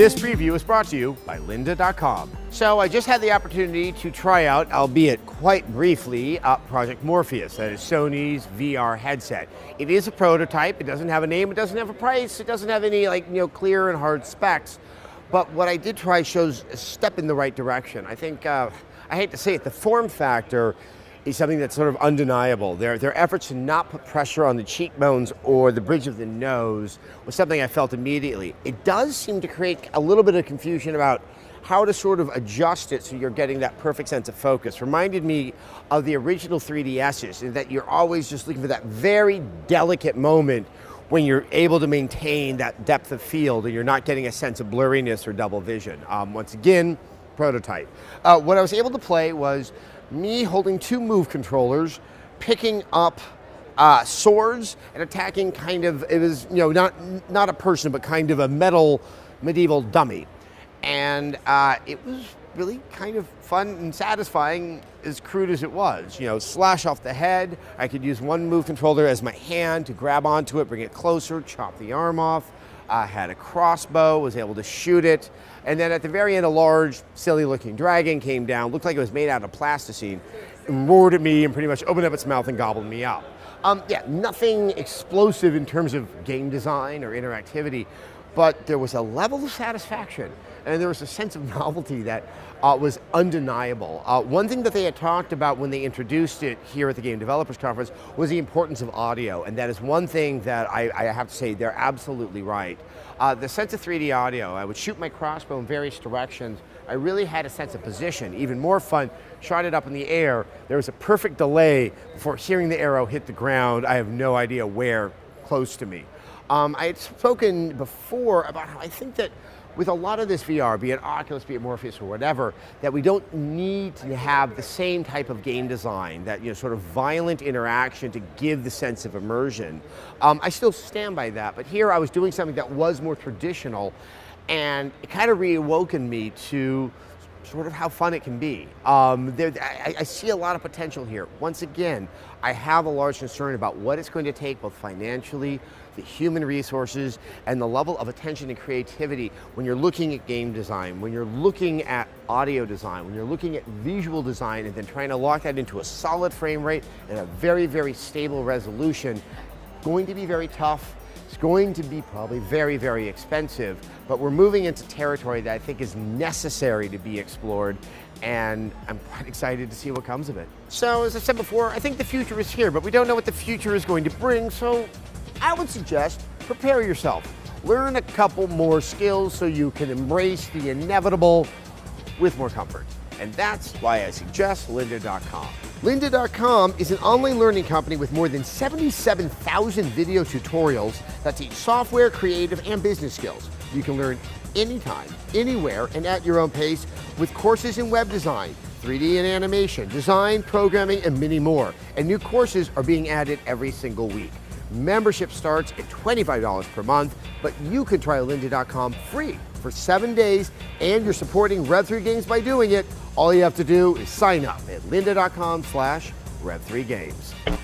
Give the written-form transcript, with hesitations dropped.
This preview is brought to you by lynda.com. So I just had the opportunity to try out, albeit quite briefly, Project Morpheus, that is Sony's VR headset. It is a prototype. It doesn't have a name. It doesn't have a price. It doesn't have any clear and hard specs. But what I did try shows a step in the right direction. I think, I hate to say it, the form factor is something that's sort of undeniable. Their efforts to not put pressure on the cheekbones or the bridge of the nose was something I felt immediately. It does seem to create a little bit of confusion about how to sort of adjust it so you're getting that perfect sense of focus. Reminded me of the original 3DS's, in that you're always just looking for that very delicate moment when you're able to maintain that depth of field and you're not getting a sense of blurriness or double vision. Once again, prototype. What I was able to play was me holding two Move controllers, picking up swords and attacking kind of, it was not a person, but kind of a metal medieval dummy. And it was really kind of fun and satisfying, as crude as it was. Slash off the head. I could use one Move controller as my hand to grab onto it, bring it closer, chop the arm off. Had a crossbow, was able to shoot it. And then at the very end, a large, silly-looking dragon came down, looked like it was made out of plasticine, and roared at me and pretty much opened up its mouth and gobbled me up. Yeah, nothing explosive in terms of game design or interactivity, but there was a level of satisfaction, and there was a sense of novelty that was undeniable. One thing that they had talked about when they introduced it here at the Game Developers Conference was the importance of audio, and that is one thing that I have to say they're absolutely right. The sense of 3D audio, I would shoot my crossbow in various directions. I really had a sense of position. Even more fun, shot it up in the air. There was a perfect delay before hearing the arrow hit the ground. I have no idea where, close to me. I had spoken before about how I think that with a lot of this VR, be it Oculus, be it Morpheus or whatever, that we don't need to have the same type of game design, that sort of violent interaction to give the sense of immersion. I still stand by that, but here I was doing something that was more traditional, and it kind of reawoken me to sort of how fun it can be. I see a lot of potential here. Once again, I have a large concern about what it's going to take, both financially, the human resources, and the level of attention and creativity when you're looking at game design, when you're looking at audio design, when you're looking at visual design, and then trying to lock that into a solid frame rate and a very, very stable resolution. Going to be very tough. It's going to be probably very, very expensive, but we're moving into territory that I think is necessary to be explored, and I'm quite excited to see what comes of it. So, as I said before, I think the future is here, but we don't know what the future is going to bring, so I would suggest prepare yourself. Learn a couple more skills so you can embrace the inevitable with more comfort. And that's why I suggest lynda.com. Lynda.com is an online learning company with more than 77,000 video tutorials that teach software, creative, and business skills. You can learn anytime, anywhere, and at your own pace with courses in web design, 3D and animation, design, programming, and many more. And new courses are being added every single week. Membership starts at $25 per month, but you can try lynda.com free for 7 days, and you're supporting Rev3 Games by doing it. All you have to do is sign up at lynda.com/Rev3Games.